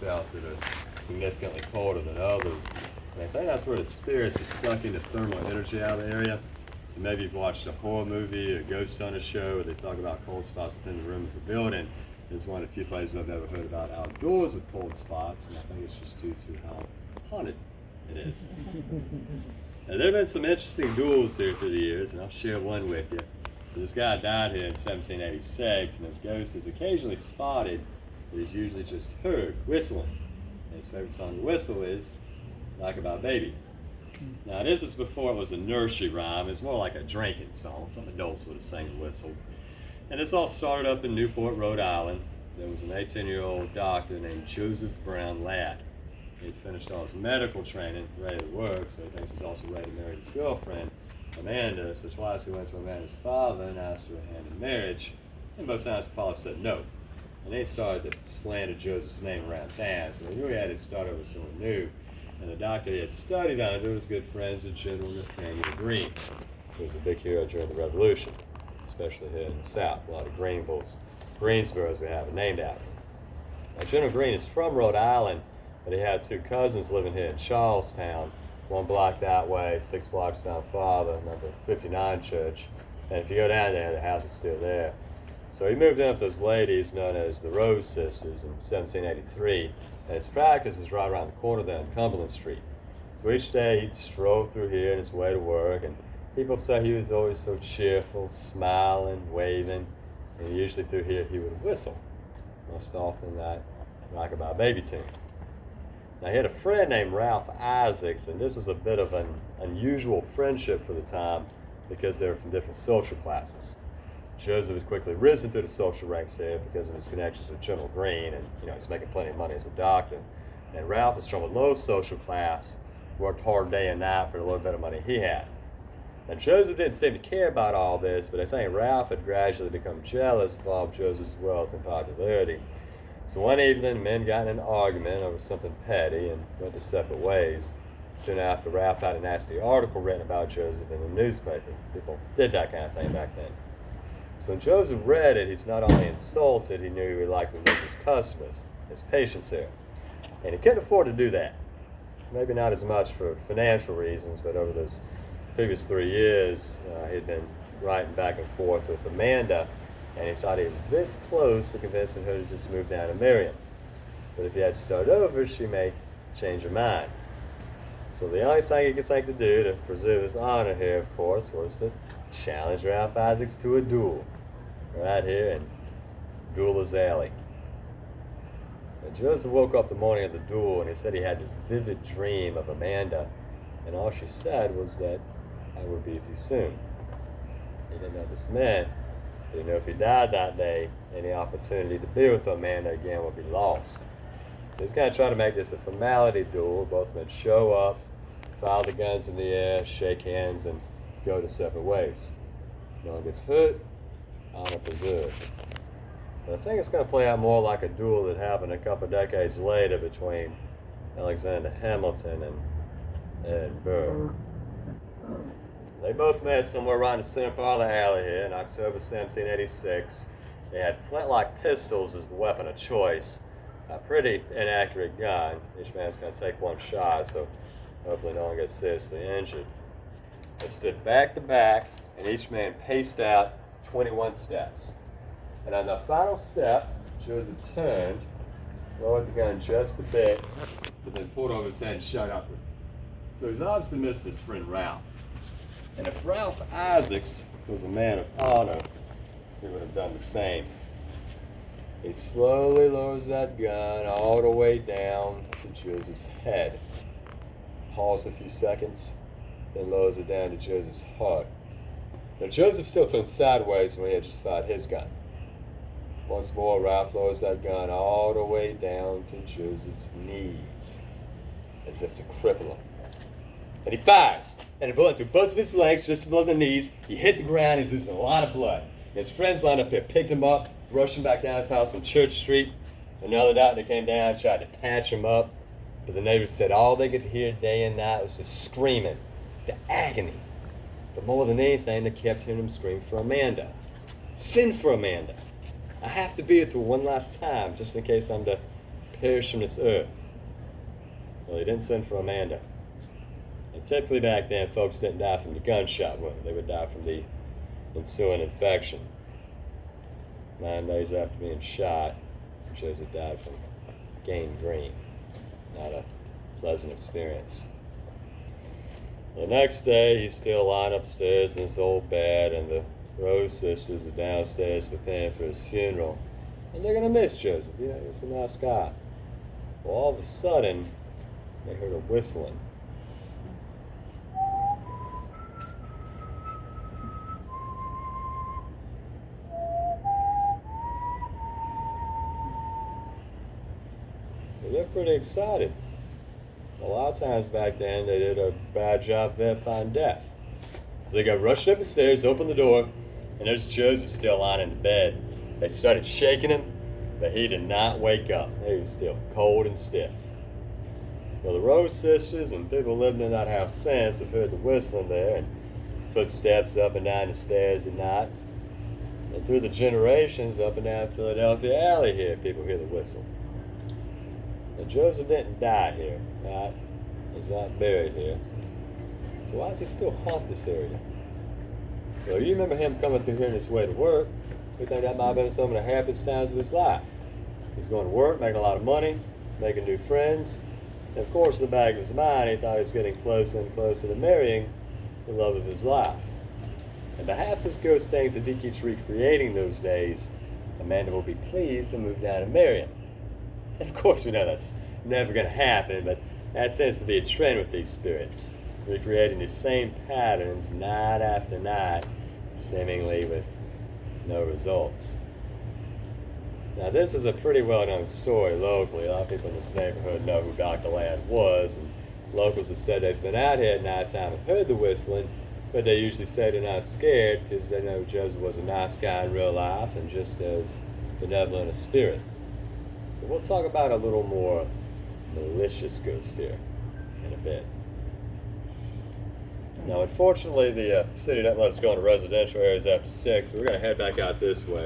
felt that are significantly colder than others. And I think that's where the spirits are sucking the thermal energy out of the area. So maybe you've watched a horror movie, a ghost hunter show, where they talk about cold spots within the room of a building. It's one of the few places I've ever heard about outdoors with cold spots, and I think it's just due to how haunted it is. Now, there have been some interesting duels here through the years, and I'll share one with you. So this guy died here in 1786, and his ghost is occasionally spotted, but he's usually just heard whistling. And his favorite song to whistle is Like About Baby. Now, this was before it was a nursery rhyme. It's more like a drinking song. Some adults would have sang and whistled. And this all started up in Newport, Rhode Island. There was an 18-year-old doctor named Joseph Brown Ladd. He'd finished all his medical training, ready to work, so he thinks he's also ready to marry his girlfriend, Amanda. So twice he went to Amanda's father and asked for a hand in marriage, and both times the father said no. And they started to slander Joseph's name around town, so they knew he had to start over someone new. And the doctor he had studied under was good friends with General Nathaniel Greene, who was a big hero during the Revolution, especially here in the South. A lot of Greensboros we have it named after. Now, General Greene is from Rhode Island, but he had two cousins living here in Charlestown, one block that way, 6 blocks down farther, number 59 church. And if you go down there, the house is still there. So he moved in with those ladies known as the Rose Sisters in 1783, and his practice is right around the corner there on Cumberland Street. So each day he'd stroll through here on his way to work, and people say he was always so cheerful, smiling, waving, and usually through here he would whistle, most often that Rock About Baby tune. Now he had a friend named Ralph Isaacs, and this was a bit of an unusual friendship for the time because they were from different social classes. Joseph had quickly risen through the social ranks here because of his connections with General Greene, and he's making plenty of money as a doctor. And Ralph was from a low social class, worked hard day and night for the little bit of money he had. Now Joseph didn't seem to care about all this, but I think Ralph had gradually become jealous of all of Joseph's wealth and popularity. So one evening, the men got in an argument over something petty and went their separate ways. Soon after, Ralph had a nasty article written about Joseph in the newspaper. People did that kind of thing back then. So when Joseph read it, he's not only insulted, he knew he would likely lose his customers, his patients here. And he couldn't afford to do that. Maybe not as much for financial reasons, but over those previous 3 years, he'd been writing back and forth with Amanda, and he thought he was this close to convincing her to just move down and marry him. But if he had to start over, she may change her mind. So the only thing he could think to do to preserve his honor here, of course, was to challenge Ralph Isaacs to a duel, right here in Dueler's Alley. And Joseph woke up the morning of the duel, and he said he had this vivid dream of Amanda, and all she said was that I would be with you soon. He didn't know what this meant. He didn't know if he died that day, any opportunity to be with Amanda again would be lost. So he's going to try to make this a formality duel. Both men show up, fire the guns in the air, shake hands, and go to separate ways. No one gets hurt, honor preserved. But I think it's going to play out more like a duel that happened a couple decades later between Alexander Hamilton and Ed Burr. They both met somewhere around the center part of the alley here in October 1786. They had flintlock pistols as the weapon of choice. A pretty inaccurate gun. Each man's going to take one shot, so hopefully no one gets seriously injured. They stood back to back, and each man paced out 21 steps. And on the final step, Joseph turned, lowered the gun just a bit, but then pulled over his head and shut up. So he's obviously missed his friend Ralph. And if Ralph Isaacs was a man of honor, he would have done the same. He slowly lowers that gun all the way down to Joseph's head. Pauses a few seconds, then lowers it down to Joseph's heart. Now Joseph still turned sideways when he had just fired his gun. Once more, Ralph lowers that gun all the way down to Joseph's knees, as if to cripple him. And he fires, and a bullet through both of his legs, just below the knees. He hit the ground, he's losing a lot of blood. His friends lined up here, picked him up, rushed him back down his house on Church Street. Another doctor came down, tried to patch him up, but the neighbors said all they could hear day and night was the screaming, the agony. But more than anything, they kept hearing him scream for Amanda. Send for Amanda. I have to be with her one last time, just in case I'm to perish from this earth. Well, he didn't send for Amanda. And typically back then, folks didn't die from the gunshot wound. They would die from the ensuing infection. 9 days after being shot, Joseph died from gangrene. Not a pleasant experience. The next day, he's still lying upstairs in his old bed, and the Rose sisters are downstairs preparing for his funeral. And they're going to miss Joseph. You know, he's a nice guy. Well, all of a sudden, they heard a whistling. They're pretty excited. A lot of times back then, they did a bad job verifying death. So they go rushing up the stairs, open the door, and there's Joseph still lying in the bed. They started shaking him, but he did not wake up. He was still cold and stiff. Well, the Rose sisters and people living in that house since have heard the whistling there and footsteps up and down the stairs at night. And through the generations, up and down Philadelphia Alley here, people hear the whistle. Now, Joseph didn't die here, right? He's not buried here. So why does he still haunt this area? Well, you remember him coming through here on his way to work. We think that might have been some of the happiest times of his life. He's going to work, making a lot of money, making new friends. And of course, in the back of his mind, he thought he was getting closer and closer to marrying the love of his life. And perhaps this ghost thinks if he keeps recreating those days, Amanda will be pleased to move down and marry him. And of course, we know that's never going to happen, but that tends to be a trend with these spirits, recreating the same patterns night after night, seemingly with no results. Now, this is a pretty well-known story locally. A lot of people in this neighborhood know who Dr. Ladd was, and locals have said they've been out here at nighttime and heard the whistling, but they usually say they're not scared because they know Joseph was a nice guy in real life and just as benevolent a spirit. But we'll talk about a little more malicious ghost here in a bit. Now, unfortunately, the city doesn't let us go into residential areas after 6, so we're going to head back out this way.